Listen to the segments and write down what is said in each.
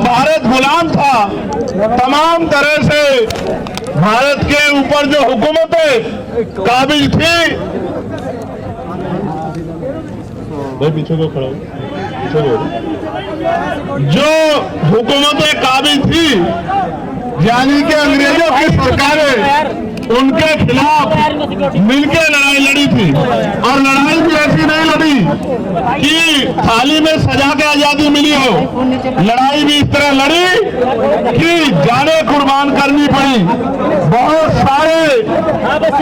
जब भारत गुलाम था, तमाम तरह से भारत के ऊपर जो हुकूमतें काबिज थी, पीछे को खड़ा जो हुकूमतें काबिज थी, यानी कि अंग्रेजों की सरकारें, उनके खिलाफ मिलकर लड़ाई लड़ी थी। और लड़ाई भी ऐसी नहीं लड़ी कि थाली में सजा के आजादी मिली हो, लड़ाई भी इस तरह लड़ी कि जाने कुर्बान करनी पड़ी। बहुत सारे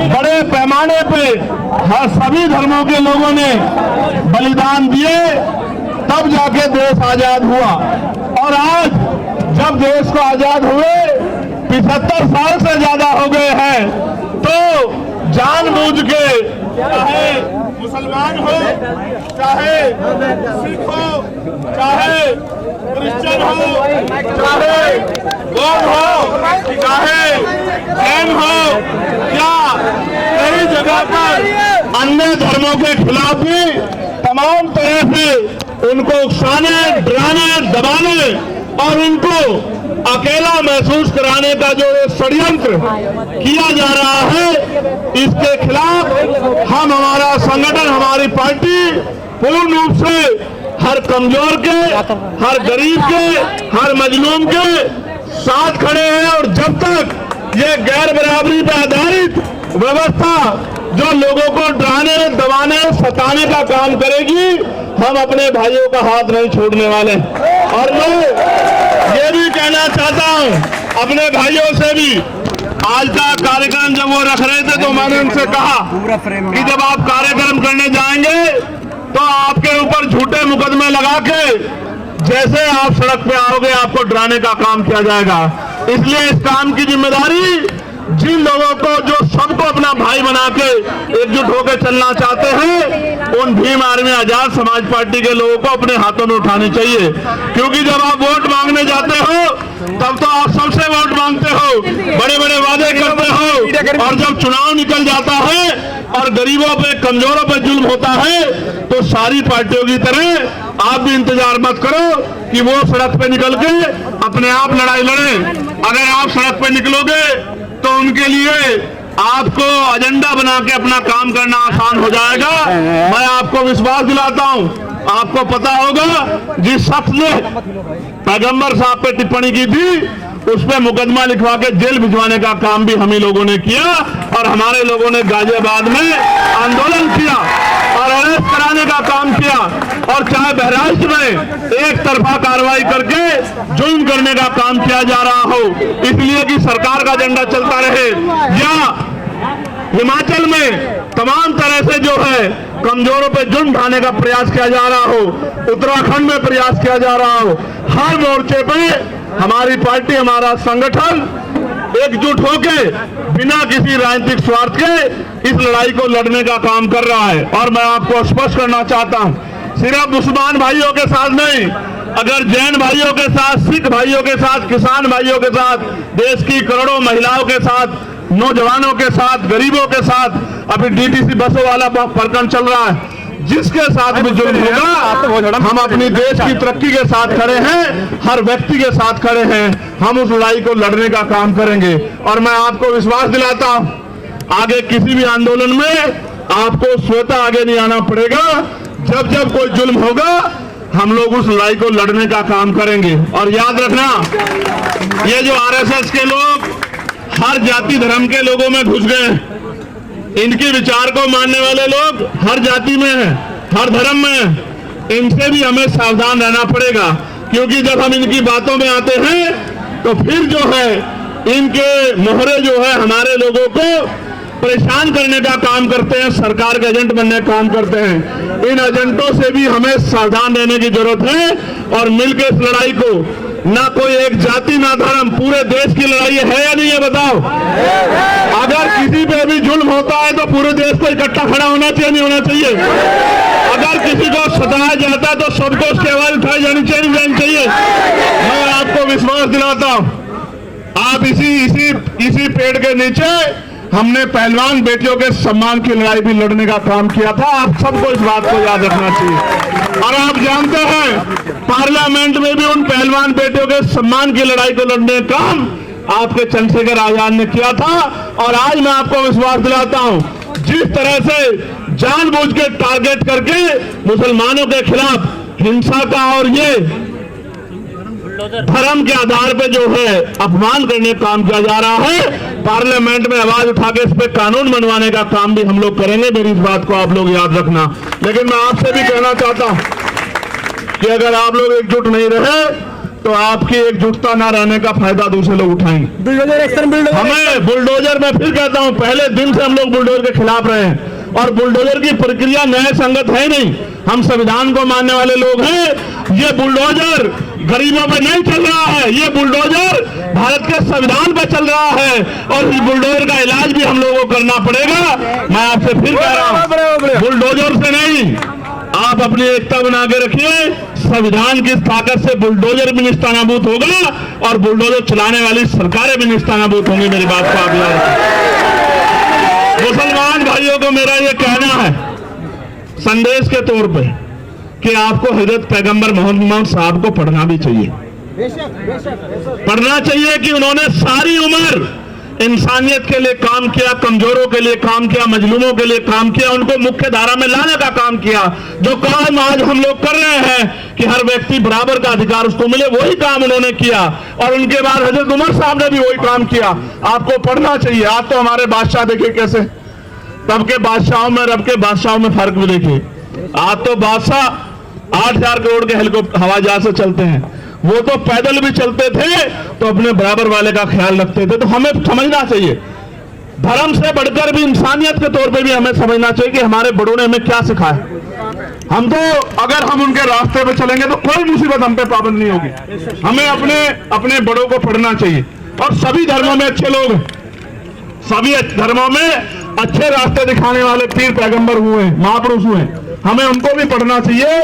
बड़े पैमाने पे हर सभी धर्मों के लोगों ने बलिदान दिए, तब जाके देश आजाद हुआ। और आज जब देश को आजाद हुए 75 साल से ज्यादा हो गए हैं, तो जानबूझ के चाहे मुसलमान हो, चाहे सिख हो, चाहे क्रिश्चियन हो, चाहे बौद्ध हो, चाहे जैन हो, या कई जगह पर अन्य धर्मों के खिलाफ भी तमाम तरह से उनको उकसाने, डराने, दबाने और उनको अकेला महसूस कराने का जो षड्यंत्र किया जा रहा है, इसके खिलाफ हम, हमारा संगठन, हमारी पार्टी पूर्ण रूप से हर कमजोर के, हर गरीब के, हर मजलूम के साथ खड़े हैं। और जब तक ये गैर बराबरी पर आधारित व्यवस्था जो लोगों को डराने, दबाने, सताने का काम करेगी, हम अपने भाइयों का हाथ नहीं छोड़ने वाले। और मैं ये भी कहना चाहता हूं अपने भाइयों से भी, आज का कार्यक्रम जब वो रख रहे थे तो मैंने उनसे कहा कि जब आप कार्यक्रम करने जाएंगे तो आपके ऊपर झूठे मुकदमे लगा के जैसे आप सड़क पे आओगे आपको डराने का काम किया जाएगा। इसलिए इस काम की जिम्मेदारी जिन लोगों को, जो सबको अपना भाई बना के एकजुट होकर चलना चाहते हैं, उन भीम आर्मी आजाद समाज पार्टी के लोगों को अपने हाथों में उठानी चाहिए। क्योंकि जब आप वोट मांगने जाते हो तब तो आप सबसे वोट मांगते हो, बड़े बड़े वादे करते हो, और जब चुनाव निकल जाता है और गरीबों पे, कमजोरों पे जुल्म होता है, तो सारी पार्टियों की तरह आप भी इंतजार मत करो कि वो सड़क पे निकल के अपने आप लड़ाई लड़े। अगर आप सड़क पे निकलोगे तो उनके लिए आपको एजेंडा बना के अपना काम करना आसान हो जाएगा। मैं आपको विश्वास दिलाता हूं, आपको पता होगा जिस शख्स ने पैगंबर साहब पे टिप्पणी की थी, उस पे मुकदमा लिखवा के जेल भिजवाने का काम भी हम ही लोगों ने किया। और हमारे लोगों ने गाजियाबाद में आंदोलन किया और अरेस्ट कराने का काम किया। और चाहे बहराइच में एक तरफा कार्रवाई करके जुल्म करने का काम किया जा रहा हो, इसलिए कि सरकार का एजेंडा चलता रहे, या हिमाचल में तमाम तरह से जो है कमजोरों पे जुल्म ढाने का प्रयास किया जा रहा हो, उत्तराखंड में प्रयास किया जा रहा हो, हर मोर्चे पे हमारी पार्टी, हमारा संगठन एकजुट होके बिना किसी राजनीतिक स्वार्थ के इस लड़ाई को लड़ने का काम कर रहा है। और मैं आपको स्पष्ट करना चाहता हूं, सिर्फ मुसलमान भाइयों के साथ नहीं, अगर जैन भाइयों के साथ, सिख भाइयों के साथ, किसान भाइयों के साथ, देश की करोड़ों महिलाओं के साथ, नौजवानों के साथ, गरीबों के साथ, अभी डीटीसी बसों वाला प्रकरण चल रहा है, जिसके साथ भी जुल्म होगा, हम अपनी देश की तरक्की के साथ खड़े हैं, हर व्यक्ति के साथ खड़े हैं, हम उस लड़ाई को लड़ने का काम करेंगे। और मैं आपको विश्वास दिलाता हूं, आगे किसी भी आंदोलन में आपको स्वतः आगे नहीं आना पड़ेगा। जब जब कोई जुल्म होगा, हम लोग उस लड़ाई को लड़ने का काम करेंगे। और याद रखना, ये जो आरएसएस के लोग हर जाति धर्म के लोगों में घुस गए, इनके विचार को मानने वाले लोग हर जाति में हैं, हर धर्म में हैं, इनसे भी हमें सावधान रहना पड़ेगा। क्योंकि जब हम इनकी बातों में आते हैं तो फिर जो है इनके मोहरे जो है हमारे लोगों को परेशान करने का काम करते हैं, सरकार के एजेंट बनने का काम करते हैं। इन एजेंटों से भी हमें सावधान रहने की जरूरत है और मिलकर इस लड़ाई को, ना कोई एक जाति ना धर्म, पूरे देश की लड़ाई है या नहीं है बताओ। अगर किसी पे भी जुल्म होता है तो पूरे देश को इकट्ठा खड़ा होना चाहिए, नहीं होना चाहिए। अगर किसी को सताया जाता है तो सबको उसकी आवाज उठाई जानी चाहिए। मैं आपको विश्वास दिलाता हूं, आप इसी पेड़ के नीचे हमने पहलवान बेटियों के सम्मान की लड़ाई भी लड़ने का काम किया था। आप सबको इस बात को याद रखना चाहिए। और आप जानते हैं पार्लियामेंट में भी उन पहलवान बेटियों के सम्मान की लड़ाई को लड़ने का काम आपके चंद्रशेखर आजाद ने किया था। और आज मैं आपको विश्वास दिलाता हूं, जिस तरह से जानबूझ के टारगेट करके मुसलमानों के खिलाफ हिंसा का और ये धर्म के आधार पे जो है अपमान करने का काम किया जा रहा है, पार्लियामेंट में आवाज उठा के इस पे कानून बनवाने का काम भी हम लोग करेंगे। मेरी इस बात को आप लोग याद रखना। लेकिन मैं आपसे भी कहना चाहता हूं कि अगर आप लोग एकजुट नहीं रहे तो आपकी एकजुटता ना रहने का फायदा दूसरे लोग उठाएंगे। हमें बुलडोजर, मैं फिर कहता हूं, पहले दिन से हम लोग बुलडोजर के खिलाफ रहे हैं और बुलडोजर की प्रक्रिया न्याय संगत है नहीं। हम संविधान को मानने वाले लोग हैं। ये बुलडोजर गरीबों पे नहीं चल रहा है, ये बुलडोजर भारत के संविधान पे चल रहा है और इस बुलडोजर का इलाज भी हम लोगों को करना पड़ेगा। मैं आपसे फिर कह रहा हूं, बुलडोजर से नहीं, आप अपनी एकता बना के रखिए। संविधान की ताकत से बुलडोजर भी निस्तानाबूद होगा और बुलडोजर चलाने वाली सरकारें भी निस्तानाबूद होंगी। मेरी बात को आप याद रखिए। मुसलमान भाइयों को मेरा ये कहना है संदेश के तौर पे कि आपको हजरत पैगंबर मोहम्मद साहब को पढ़ना भी चाहिए। पढ़ना चाहिए कि उन्होंने सारी उम्र इंसानियत के लिए काम किया, कमजोरों के लिए काम किया, मजलूमों के लिए काम किया, उनको मुख्य धारा में लाने का काम किया। जो काम आज हम लोग कर रहे हैं कि हर व्यक्ति बराबर का अधिकार उसको मिले, वही काम उन्होंने किया। और उनके बाद हजरत उमर साहब ने भी वही काम किया। आपको पढ़ना चाहिए। आज तो हमारे बादशाह देखिए कैसे, तब के बादशाहों में रब के बादशाहों में फर्क भी देखिए। आज तो बादशाह 8,000 करोड़ के हेलीकॉप्टर हवाई जहाज से चलते हैं, वो तो पैदल भी चलते थे तो अपने बराबर वाले का ख्याल रखते थे। तो हमें समझना चाहिए, धर्म से बढ़कर भी इंसानियत के तौर पे भी हमें समझना चाहिए कि हमारे बड़ों ने हमें क्या सिखाया। हम तो अगर हम उनके रास्ते पे चलेंगे तो कोई मुसीबत हम पे पाबंद नहीं होगी। हमें अपने बड़ों को पढ़ना चाहिए। और सभी धर्मों में अच्छे लोग हैं, सभी धर्मों में अच्छे रास्ते दिखाने वाले पीर पैगंबर हुए हैं, महापुरुष हुए हैं। हमें उनको भी पढ़ना चाहिए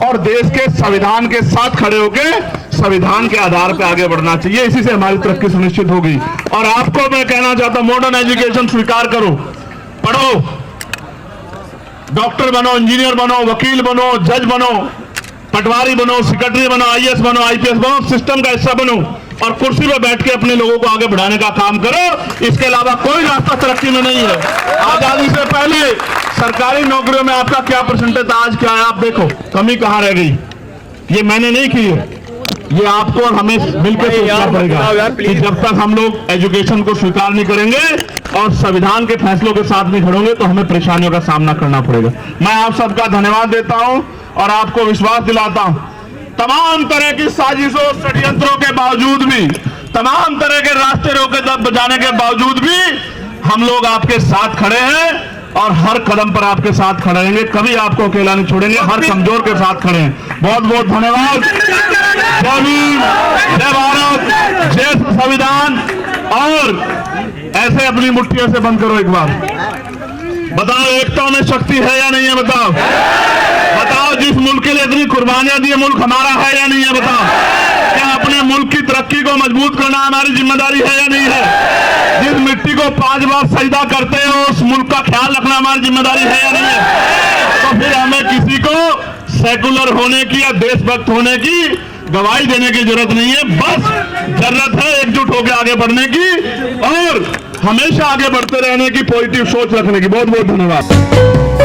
और देश के संविधान के साथ खड़े होकर संविधान के आधार पर आगे बढ़ना चाहिए। इसी से हमारी तरक्की सुनिश्चित होगी। और आपको मैं कहना चाहता हूं, मॉडर्न एजुकेशन स्वीकार करो, पढ़ो, डॉक्टर बनो, इंजीनियर बनो, वकील बनो, जज बनो, पटवारी बनो, सेक्रेटरी बनो, आईएएस बनो, आईपीएस बनो, सिस्टम का हिस्सा बनो और कुर्सी पर बैठ के अपने लोगों को आगे बढ़ाने का काम करो। इसके अलावा कोई रास्ता तरक्की में नहीं है। आजादी से पहले सरकारी नौकरियों में आपका क्या परसेंटेज था, आज क्या है आप देखो, कमी कहां रह गई। ये मैंने नहीं की है, ये आपको और हमें मिलकर सोचना पड़ेगा कि जब तक हम लोग एजुकेशन को स्वीकार नहीं करेंगे और संविधान के फैसलों के साथ नहीं खड़ेंगे तो हमें परेशानियों का सामना करना पड़ेगा। मैं आप सबका धन्यवाद देता हूं और आपको विश्वास दिलाता हूं, तमाम तरह की साजिशों षड्यंत्रों के बावजूद भी, तमाम तरह के रास्ते रोके बजाने के बावजूद भी हम लोग आपके साथ खड़े हैं और हर कदम पर आपके साथ खड़े रहेंगे। कभी आपको अकेला नहीं छोड़ेंगे, हर कमजोर के साथ खड़े हैं। बहुत बहुत धन्यवाद। जय भीम, जय भारत, जय संविधान। और ऐसे अपनी मुट्ठियों से बंद करो एक बार। बताओ एकता में शक्ति है या नहीं है? बताओ बताओ जिस मुल्क के लिए इतनी कुर्बानियां दी, मुल्क हमारा है या नहीं है? बताओ क्या अपने मुल्क की तरक्की को मजबूत करना हमारी जिम्मेदारी है या नहीं है? जिस मिट्टी को 5 बार सजदा करते हो उस मुल्क का ख्याल रखना हमारी जिम्मेदारी है या नहीं है? तो फिर हमें किसी को सेकुलर होने की या देशभक्त होने की गवाही देने की जरूरत नहीं है। बस जरूरत है एकजुट होकर आगे बढ़ने की और हमेशा आगे बढ़ते रहने की, पॉजिटिव सोच रखने की। बहुत बहुत धन्यवाद।